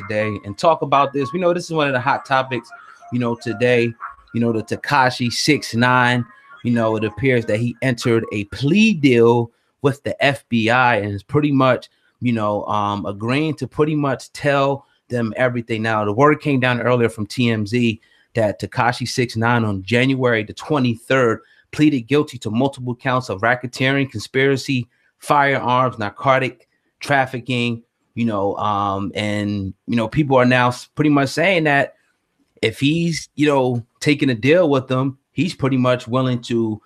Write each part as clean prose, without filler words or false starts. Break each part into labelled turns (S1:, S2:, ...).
S1: today and talk about this. We know this is one of the hot topics, today, the Tekashi 6ix9ine, it appears that he entered a plea deal with the FBI and is pretty much, agreeing to pretty much tell them everything. Now, the word came down earlier from TMZ that Tekashi 6ix9ine on January the 23rd pleaded guilty to multiple counts of racketeering, conspiracy, firearms, narcotic trafficking, people are now pretty much saying that if he's, taking a deal with them, he's pretty much willing to,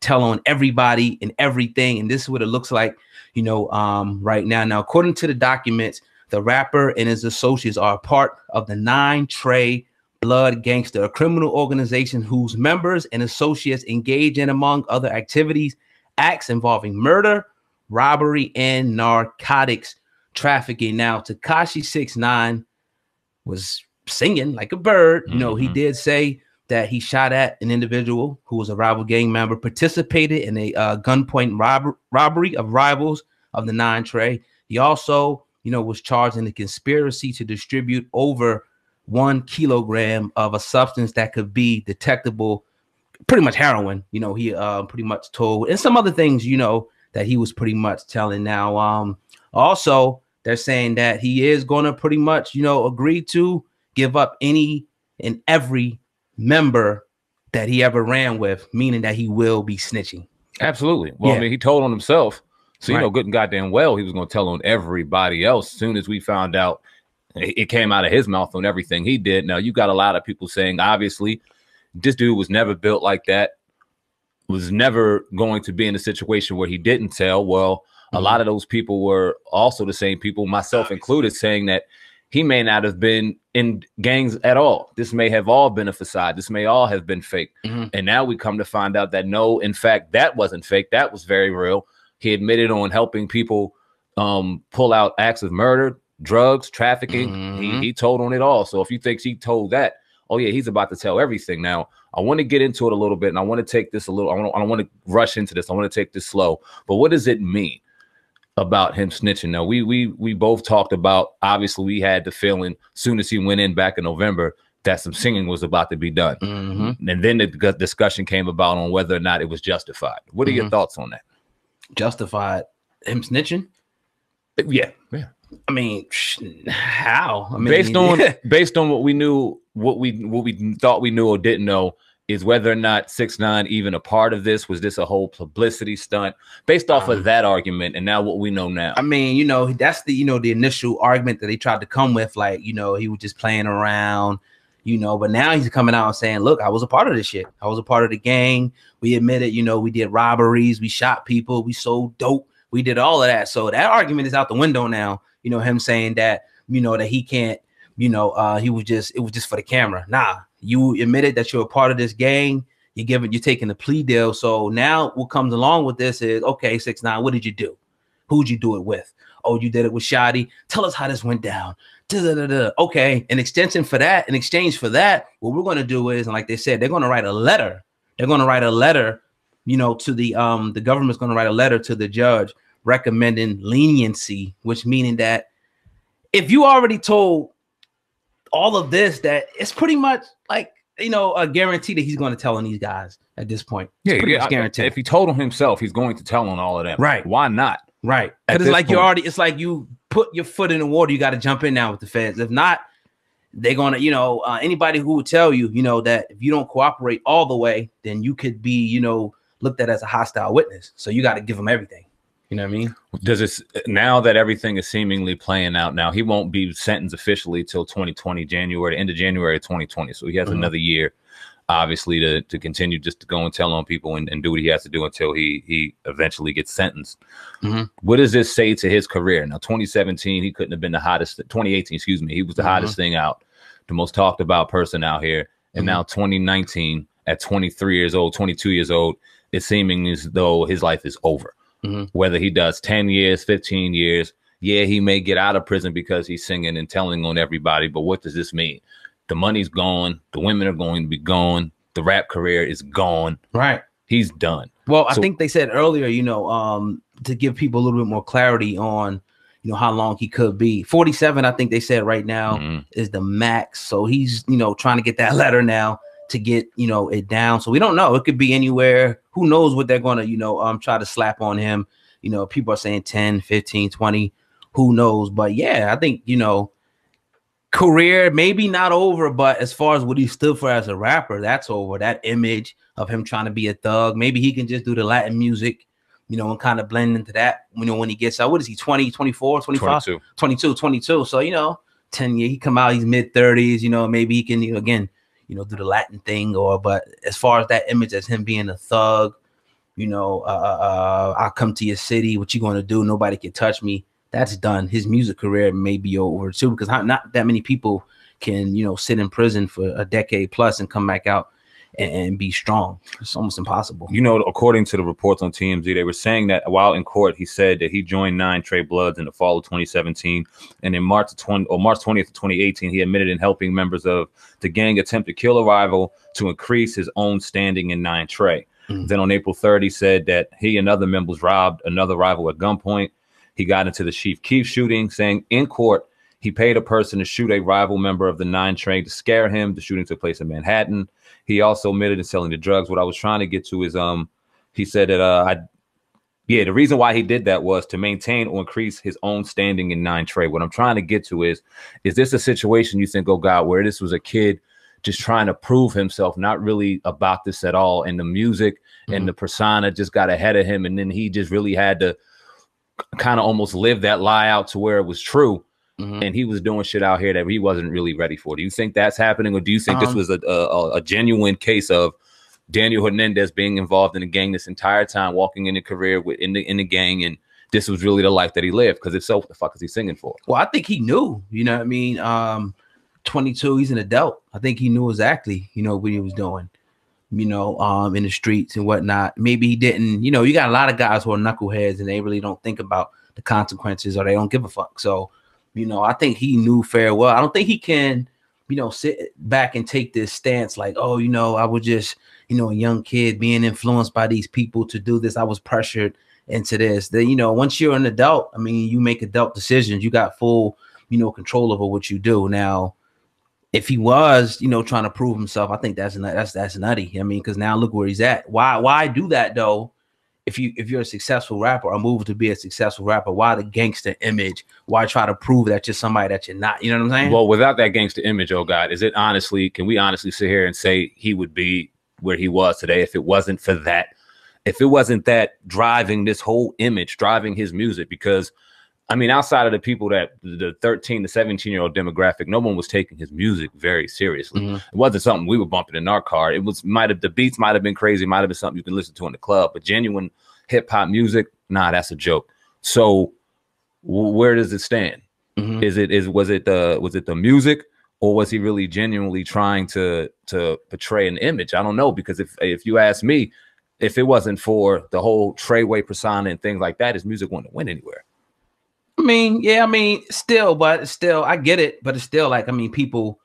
S1: tell on everybody and everything. And this is what it looks like, right now. Now, according to the documents, the rapper and his associates are a part of the 9 Trey Blood Gangster, a criminal organization whose members and associates engage in, among other activities, acts involving murder, robbery, and narcotics trafficking. Now, Tekashi 6ix9ine was singing like a bird. He did say that he shot at an individual who was a rival gang member, participated in a gunpoint robbery of rivals of the 9 Trey. He also, was charged in the conspiracy to distribute over 1 kilogram of a substance that could be detectable, pretty much heroin. He pretty much told, and some other things, that he was pretty much telling. Now, also, they're saying that he is going to pretty much, agree to give up any and every member that he ever ran with, meaning that he will be snitching.
S2: Absolutely. Well, yeah. I mean, he told on himself. So, good and goddamn well, he was going to tell on everybody else. As soon as we found out, it came out of his mouth on everything he did. Now, you got a lot of people saying, obviously, this dude was never built like that, was never going to be in a situation where he didn't tell. Well, a lot of those people were also the same people, myself included, saying that he may not have been in gangs at all. This may have all been a facade. This may all have been fake. And now we come to find out that no, in fact, that wasn't fake. That was very real. He admitted on helping people pull out acts of murder, drugs, trafficking. He told on it all. So if you think he told that, oh yeah, he's about to tell everything. Now, I want to get into it a little bit, and I want to take this a little, I don't want to rush into this. I want to take this slow. But what does it mean about him snitching? Now, we both talked about, obviously, we had the feeling soon as he went in back in November that some singing was about to be done. And then the discussion came about on whether or not it was justified. What are your thoughts on that?
S1: Justified him snitching?
S2: Yeah.
S1: I mean, how? I mean,
S2: based on what we knew, what we thought we knew or didn't know, is whether or not 6ix9ine even a part of this. Was this a whole publicity stunt? Based off of that argument, and now what we know now.
S1: I mean, that's the the initial argument that they tried to come with, like, he was just playing around, but now he's coming out and saying, look, I was a part of this shit. I was a part of the gang. We admitted, we did robberies, we shot people, we sold dope, we did all of that. So that argument is out the window now. Him saying that, that he can't, it was just for the camera. Nah, you admitted that you're a part of this gang. You're taking a plea deal. So now what comes along with this is, okay, 6ix9ine, what did you do? Who'd you do it with? Oh, you did it with Shotty. Tell us how this went down. Okay, in exchange for that, what we're going to do is, and like they said, they're going to write a letter. They're going to write a letter, to the government's going to write a letter to the judge recommending leniency, which meaning that if you already told all of this, that it's pretty much like, a guarantee that he's going to tell on these guys at this point. It's pretty much guaranteed.
S2: If he told on himself, he's going to tell on all of them.
S1: Right.
S2: Why not?
S1: Right. Because it's like you put your foot in the water, you got to jump in now with the feds. If not, they're going to, anybody who would tell you, that if you don't cooperate all the way, then you could be, looked at as a hostile witness. So you got to give them everything. You know what I mean?
S2: Does this, now that everything is seemingly playing out now, he won't be sentenced officially till 2020, January, the end of January of 2020. So he has another year, obviously, to continue just to go and tell on people and do what he has to do until he eventually gets sentenced. What does this say to his career? Now, 2017, he couldn't have been the hottest. 2018, excuse me, he was the hottest thing out, the most talked about person out here. And now 2019, at 23 years old, 22 years old, it's seeming as though his life is over. Whether he does 10 years, 15 years, yeah, he may get out of prison because he's singing and telling on everybody. But what does this mean? The money's gone. The women are going to be gone. The rap career is gone.
S1: Right.
S2: He's done.
S1: Well, I think they said earlier, to give people a little bit more clarity on, you know, how long he could be. 47, I think they said right now is the max. So he's, you know, trying to get that letter now to get, you know, it down. So we don't know. It could be anywhere. Who knows what they're going to, you know, try to slap on him. You know, people are saying 10, 15, 20. Who knows? But yeah, I think, you know, career maybe not over, but as far as what he stood for as a rapper, that's over. That image of him trying to be a thug, maybe he can just do the Latin music, you know, and kind of blend into that, you know, when he gets out. What is he, 20, 24, 25? 22. So, you know, 10 years, he come out, he's mid-30s, you know, maybe he can, you know, again, you know, do the Latin thing. Or, but as far as that image as him being a thug, you know, I'll come to your city, what you going to do? Nobody can touch me. That's done. His music career may be over too, because not that many people can, you know, sit in prison for a decade plus and come back out and be strong. It's almost impossible.
S2: You know, according to the reports on TMZ, they were saying that while in court, he said that he joined 9 Trey Bloods in the fall of 2017, and in March 20th of 2018, he admitted in helping members of the gang attempt to kill a rival to increase his own standing in 9 Trey. Then on April 3rd, he said that he and other members robbed another rival at gunpoint. He got into the Chief Keef shooting, saying in court he paid a person to shoot a rival member of the 9 Trey to scare him. The shooting took place in Manhattan. He also admitted to selling the drugs. What I was trying to get to is he said that the reason why he did that was to maintain or increase his own standing in 9 Trey. What I'm trying to get to is this a situation you think, oh God, where this was a kid just trying to prove himself, not really about this at all, and the music and the persona just got ahead of him, and then he just really had to kind of almost live that lie out to where it was true, and he was doing shit out here that he wasn't really ready for. Do you think that's happening, or do you think this was a genuine case of Daniel Hernandez being involved in the gang this entire time, walking in a career in the gang, and this was really the life that he lived? Because if so, what the fuck is he singing for?
S1: Well, I think he knew, you know what I mean? 22, he's an adult. I think he knew exactly, you know, what he was doing, you know, in the streets and whatnot. Maybe he didn't, you know, you got a lot of guys who are knuckleheads and they really don't think about the consequences, or they don't give a fuck. So, you know, I think he knew fair well. I don't think he can, you know, sit back and take this stance like, oh, you know, I was just, you know, a young kid being influenced by these people to do this. I was pressured into this. Then, you know, once you're an adult, I mean, you make adult decisions. You got full, you know, control over what you do. Now, if he was, you know, trying to prove himself, I think that's nutty. I mean, because now look where he's at. Why do that though? If you're a successful rapper or move to be a successful rapper, why the gangster image? Why try to prove that you're somebody that you're not? You know what I'm saying?
S2: Well, without that gangster image, oh God, can we honestly sit here and say he would be where he was today if it wasn't for that? If it wasn't that driving this whole image, driving his music? Because I mean, outside of the people that the 13 to 17-year-old demographic, no one was taking his music very seriously. It wasn't something we were bumping in our car. It was the beats might have been crazy, might have been something you can listen to in the club, but genuine hip hop music, nah, that's a joke. So where does it stand? Was it the music, or was he really genuinely trying to portray an image? I don't know, because if you ask me, if it wasn't for the whole Treyway persona and things like that, his music wouldn't win anywhere.
S1: I mean, yeah, I mean, still, I get it, but it's still like, I mean, people,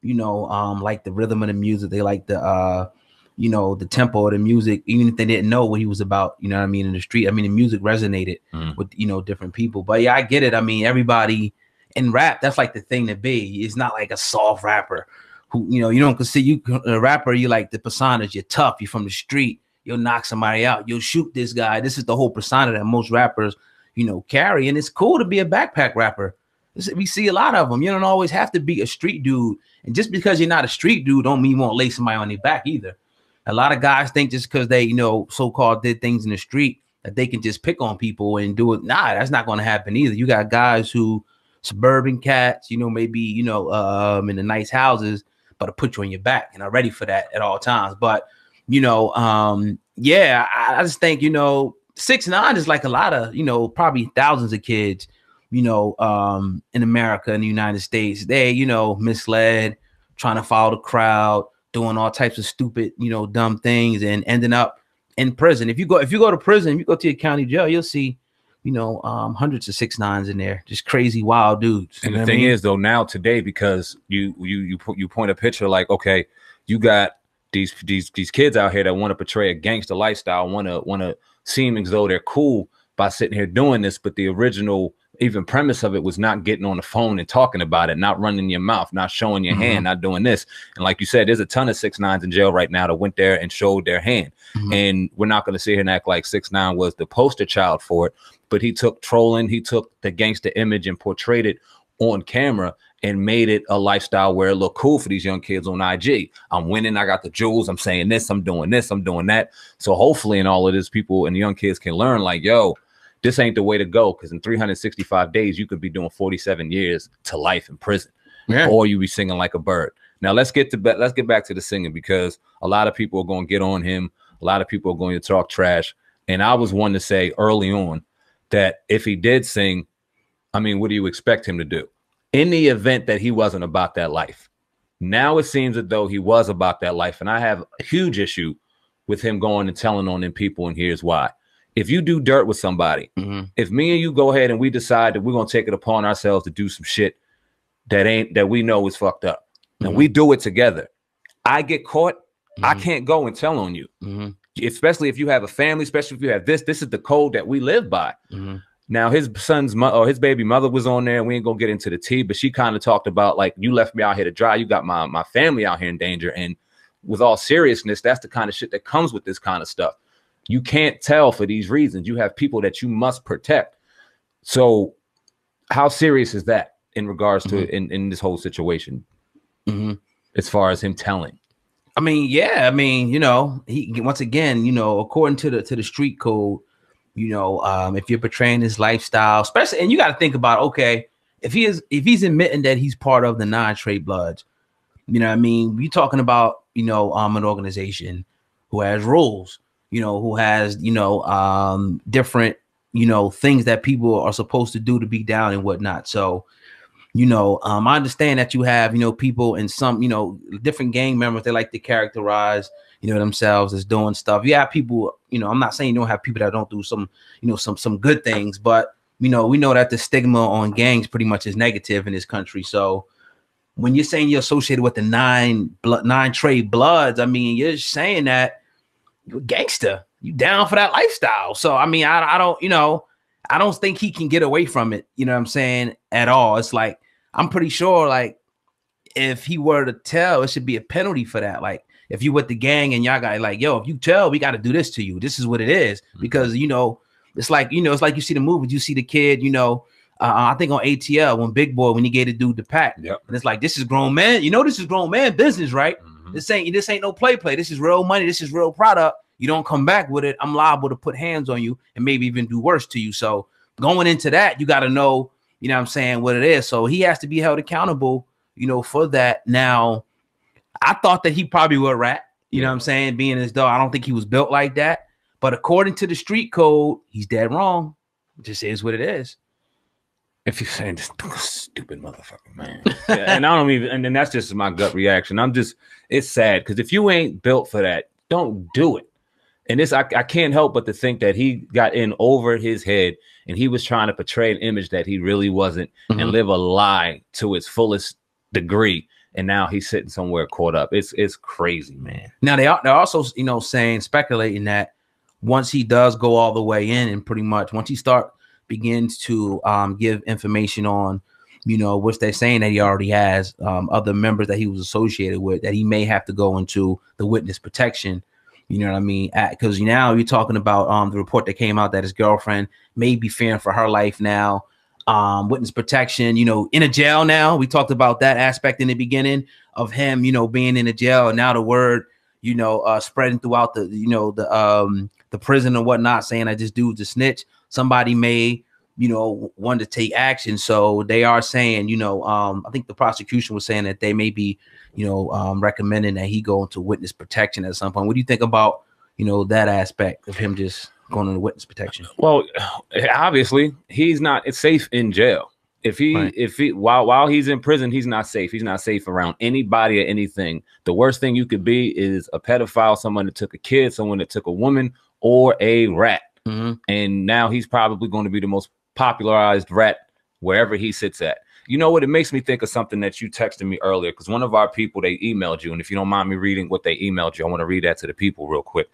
S1: you know, like the rhythm of the music, they like the, you know, the tempo of the music, even if they didn't know what he was about, you know what I mean, in the street. I mean, the music resonated with, you know, different people. But yeah, I get it. I mean, everybody in rap, that's like the thing to be. It's not like a soft rapper who, you know, you don't consider you a rapper, you like the personas, you're tough, you're from the street, you'll knock somebody out, you'll shoot this guy. This is the whole persona that most rappers, you know, carry. And it's cool to be a backpack rapper. We see a lot of them. You don't always have to be a street dude. And just because you're not a street dude don't mean you won't lay somebody on their back either. A lot of guys think just because they, you know, so-called did things in the street that they can just pick on people and do it. Nah, that's not going to happen either. You got guys who, suburban cats, you know, maybe, you know, in the nice houses, but to put you on your back and are ready for that at all times. But, you know, yeah, I just think, you know, 6ix9ine is like a lot of, you know, probably thousands of kids, you know, in America, in the United States, they, you know, misled, trying to follow the crowd, doing all types of stupid, you know, dumb things and ending up in prison. If you go to prison, you go to your county jail, you'll see, you know, hundreds of 6ix9ines in there, just crazy, wild dudes.
S2: And the thing is, though, now today, because you point a picture like, okay, you got these kids out here that want to portray a gangster lifestyle, want to seem as though they're cool by sitting here doing this, but the original even premise of it was not getting on the phone and talking about it, not running your mouth, not showing your hand, not doing this. And like you said, there's a ton of 6ix9ine's in jail right now that went there and showed their hand. And we're not going to sit here and act like 6ix9ine was the poster child for it, but he took trolling, he took the gangster image and portrayed it on camera and made it a lifestyle where it looked cool for these young kids on IG. I'm winning, I got the jewels, I'm saying this, I'm doing that. So hopefully in all of this, people and the young kids can learn like, yo, this ain't the way to go, because in 365 days, you could be doing 47 years to life in prison, or you be singing like a bird. Now let's get back to the singing, because a lot of people are going to get on him. A lot of people are going to talk trash. And I was one to say early on that if he did sing, I mean, what do you expect him to do? In the event that he wasn't about that life. Now it seems as though he was about that life. And I have a huge issue with him going and telling on them people. And here's why. If you do dirt with somebody, if me and you go ahead and we decide that we're going to take it upon ourselves to do some shit that we know is fucked up, and we do it together, I get caught, I can't go and tell on you. Especially if you have a family, especially if you have this is the code that we live by. Now his his baby mother was on there, and we ain't gonna get into the tea, but she kind of talked about like, you left me out here to dry, you got my family out here in danger. And with all seriousness, that's the kind of shit that comes with this kind of stuff. You can't tell for these reasons. You have people that you must protect. So how serious is that in regards to in this whole situation, as far as him telling?
S1: I mean, yeah, I mean, you know, he, once again, you know, according to the street code, you know, if you're portraying his lifestyle, especially, and you got to think about, okay, if he's admitting that he's part of the non-trade bloods, you know what I mean? We're talking about, you know, an organization who has rules, you know, who has, you know, different, you know, things that people are supposed to do to be down and whatnot. So, you know, I understand that you have, you know, people in some, you know, different gang members, they like to characterize, you know, themselves as doing stuff. You have people, you know, I'm not saying you don't have people that don't do some, you know, some good things, but, you know, we know that the stigma on gangs pretty much is negative in this country. So when you're saying you're associated with the nine trade bloods, I mean, you're saying that you're a gangster, you down for that lifestyle. So, I mean, I don't, you know, I don't think he can get away from it. You know what I'm saying? At all. It's like, I'm pretty sure, like, if he were to tell, it should be a penalty for that. Like, if you with the gang and y'all got like, yo, if you tell, we got to do this to you. This is what it is. Because, you know, it's like, you know, it's like you see the movies, you see the kid, you know, I think on ATL when Big Boy, when he gave the dude the pack, and it's like, this is grown man. You know, this is grown man business, right? This ain't no play. This is real money. This is real product. You don't come back with it, I'm liable to put hands on you and maybe even do worse to you. So going into that, you got to know, you know what I'm saying, what it is. So he has to be held accountable, you know, for that. Now, I thought that he probably would rat, you know what I'm saying, being as though I don't think he was built like that. But according to the street code, he's dead wrong. It just is what it is.
S2: If you're saying this stupid motherfucker, man. And I don't even, and then that's just my gut reaction. It's sad because if you ain't built for that, don't do it. And this, I can't help but to think that he got in over his head and he was trying to portray an image that he really wasn't and live a lie to its fullest degree. And now he's sitting somewhere caught up. It's crazy, man.
S1: Now they're also, you know, speculating that once he does go all the way in and pretty much once he begins to give information on, you know, which they're saying that he already has other members that he was associated with, that he may have to go into the witness protection. You know what I mean? Because now you're talking about the report that came out that his girlfriend may be fearing for her life now. Witness protection, you know, in a jail now. We talked about that aspect in the beginning of him, you know, being in a jail. And now the word, you know, spreading throughout the, you know, the prison and whatnot, saying that this dude's a snitch. Somebody may, you know, want to take action. So they are saying, you know, I think the prosecution was saying that they may be, you know, recommending that he go into witness protection at some point. What do you think about, you know, that aspect of him just going into witness protection?
S2: Well, obviously he's not safe in jail. If he while he's in prison, he's not safe. He's not safe around anybody or anything. The worst thing you could be is a pedophile, someone that took a kid, someone that took a woman, or a rat. And now he's probably going to be the most popularized rat wherever he sits at. You know what? It makes me think of something that you texted me earlier, because one of our people, they emailed you. And if you don't mind me reading what they emailed you, I want to read that to the people real quick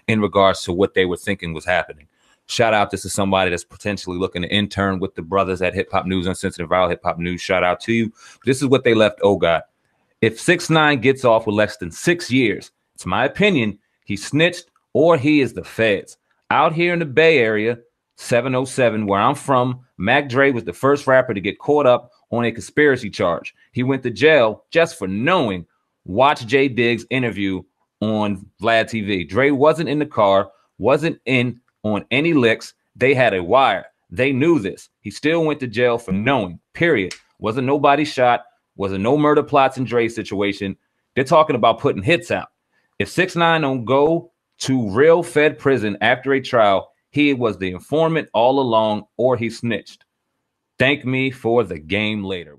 S2: in regards to what they were thinking was happening. Shout out, this is somebody that's potentially looking to intern with the brothers at Hip Hop News, Uncensored Viral Hip Hop News. Shout out to you. This is what they left. Oh God, if 6ix9ine gets off with less than 6 years, it's my opinion, he snitched or he is the feds. Out here in the Bay Area, 707, where I'm from, Mac Dre was the first rapper to get caught up on a conspiracy charge. He went to jail just for knowing. Watch Jay Diggs' interview on Vlad TV. Dre wasn't in the car, wasn't in on any licks. They had a wire. They knew this. He still went to jail for knowing, period. Wasn't nobody shot. Wasn't no murder plots in Dre's situation. They're talking about putting hits out. If 6ix9ine don't go to real Fed prison after a trial, he was the informant all along or he snitched. Thank me for the game later.